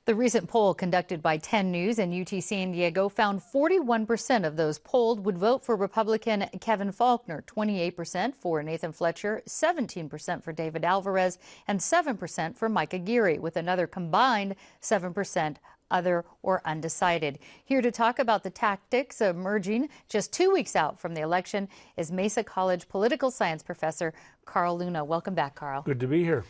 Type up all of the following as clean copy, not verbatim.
The recent poll conducted by 10 News and UT San Diego found 41% of those polled would vote for Republican Kevin Faulconer, 28% for Nathan Fletcher, 17% for David Alvarez, and 7% for Micah Geary, with another combined 7% other or undecided. Here to talk about the tactics emerging just 2 weeks out from the election is Mesa College political science professor Carl Luna. Welcome back, Carl. Good to be here.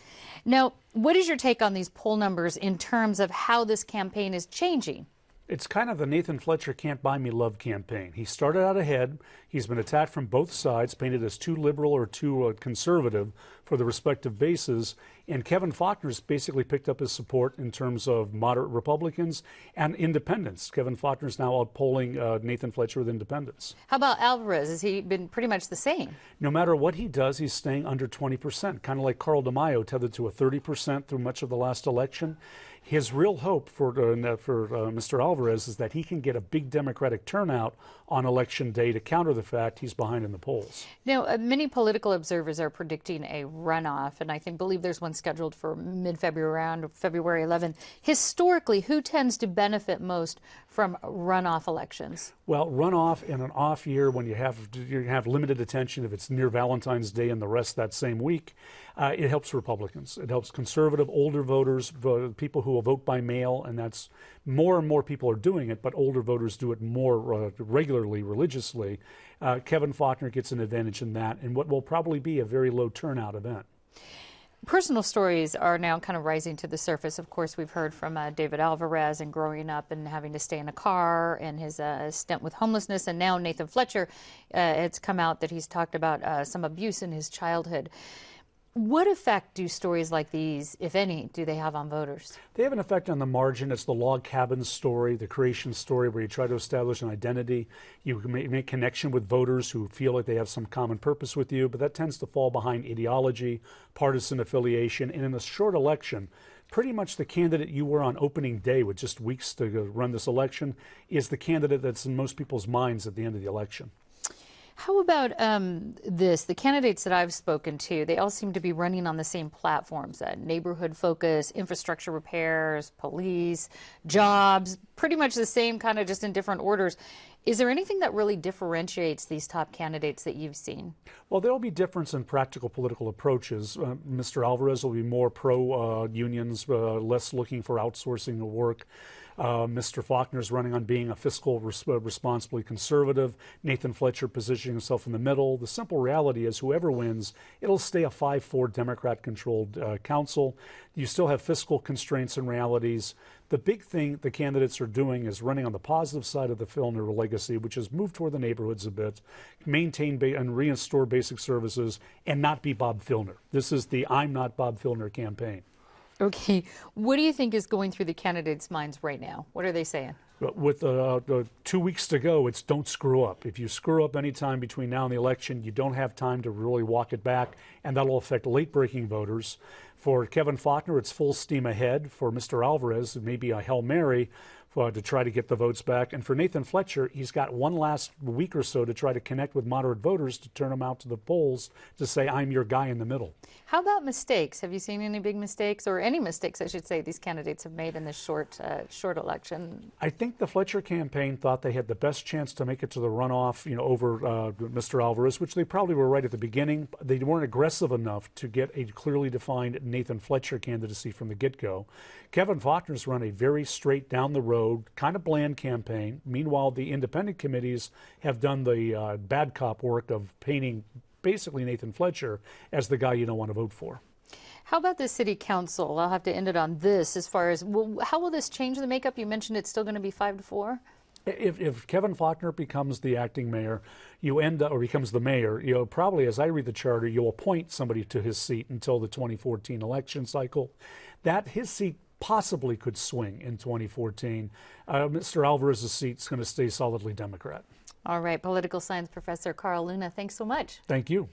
Now, what is your take on these poll numbers in terms of how this campaign is changing? It's kind of the Nathan Fletcher can't buy me love campaign. He started out ahead. He's been attacked from both sides, painted as too liberal or too conservative for the respective bases. And Kevin Faulconer's basically picked up his support in terms of moderate Republicans and independents. Kevin Faulconer's now outpolling Nathan Fletcher with independents. How about Alvarez? Has he been pretty much the same? No matter what he does, he's staying under 20%, kind of like Carl DeMaio tethered to a 30% through much of the last election. His real hope for Mr. Alvarez is that he can get a big Democratic turnout on election day to counter the fact he's behind in the polls. Now, many political observers are predicting a runoff, and I believe there's one scheduled for mid-February, around February 11th. Historically, who tends to benefit most from runoff elections? Well, runoff in an off year when you have limited attention, if it's near Valentine's Day and the rest that same week, it helps Republicans. It helps conservative, older voters, people who will vote by mail, and that's more and more people are doing it, but older voters do it more regularly, religiously. Kevin Faulconer gets an advantage in that, and what will probably be a very low turnout event. Personal stories are now kind of rising to the surface. Of course, we've heard from David Alvarez and growing up and having to stay in a car and his stint with homelessness. And now Nathan Fletcher, it's come out that he's talked about some abuse in his childhood. What effect do stories like these, if any, do they have on voters? They have an effect on the margin. It's the log cabin story, the creation story, where you try to establish an identity. You make connection with voters who feel like they have some common purpose with you, but that tends to fall behind ideology, partisan affiliation, and in a short election, pretty much the candidate you were on opening day with just weeks to run this election is the candidate that's in most people's minds at the end of the election. How about the candidates that I've spoken to, they all seem to be running on the same platforms, neighborhood focus, infrastructure repairs, police, jobs, pretty much the same kind of just in different orders. Is there anything that really differentiates these top candidates that you've seen? Well, there will be difference in practical political approaches. Mr. Alvarez will be more pro-unions, less looking for outsourcing the work. Mr. Faulconer's running on being a fiscal responsibly conservative. Nathan Fletcher positioning himself in the middle. The simple reality is whoever wins, it'll stay a 5-4 Democrat-controlled council. You still have fiscal constraints and realities. The big thing the candidates are doing is running on the positive side of the Faulconer legacy, which is move toward the neighborhoods a bit, maintain and restore basic services, and not be Bob Filner. This is the I'm not Bob Filner campaign. Okay. What do you think is going through the candidates' minds right now? What are they saying? With 2 weeks to go, it's don't screw up. If you screw up any time between now and the election, you don't have time to really walk it back, and that'll affect late-breaking voters. For Kevin Faulconer, it's full steam ahead. For Mr. Alvarez, it may be a Hail Mary to try to get the votes back. And for Nathan Fletcher, he's got one last week or so to try to connect with moderate voters to turn them out to the polls to say, I'm your guy in the middle. How about mistakes? Have you seen any big mistakes, or any mistakes, I should say, these candidates have made in this short election? I think the Fletcher campaign thought they had the best chance to make it to the runoff, over Mr. Alvarez, which they probably were right at the beginning. They weren't aggressive enough to get a clearly defined Nathan Fletcher candidacy from the get-go. Kevin Faulconer's run a very straight down the road, kind of bland campaign. Meanwhile, the independent committees have done the bad cop work of painting basically Nathan Fletcher as the guy you don't want to vote for. How about the city council? I'll have to end it on this as far as, how will this change the makeup? You mentioned it's still going to be 5-4. If Kevin Faulconer becomes the acting mayor, or becomes the mayor, probably, as I read the charter, you'll appoint somebody to his seat until the 2014 election cycle. That his seat possibly could swing in 2014. Mr. Alvarez's seat's going to stay solidly Democrat. All right, political science professor Carl Luna, thanks so much. Thank you.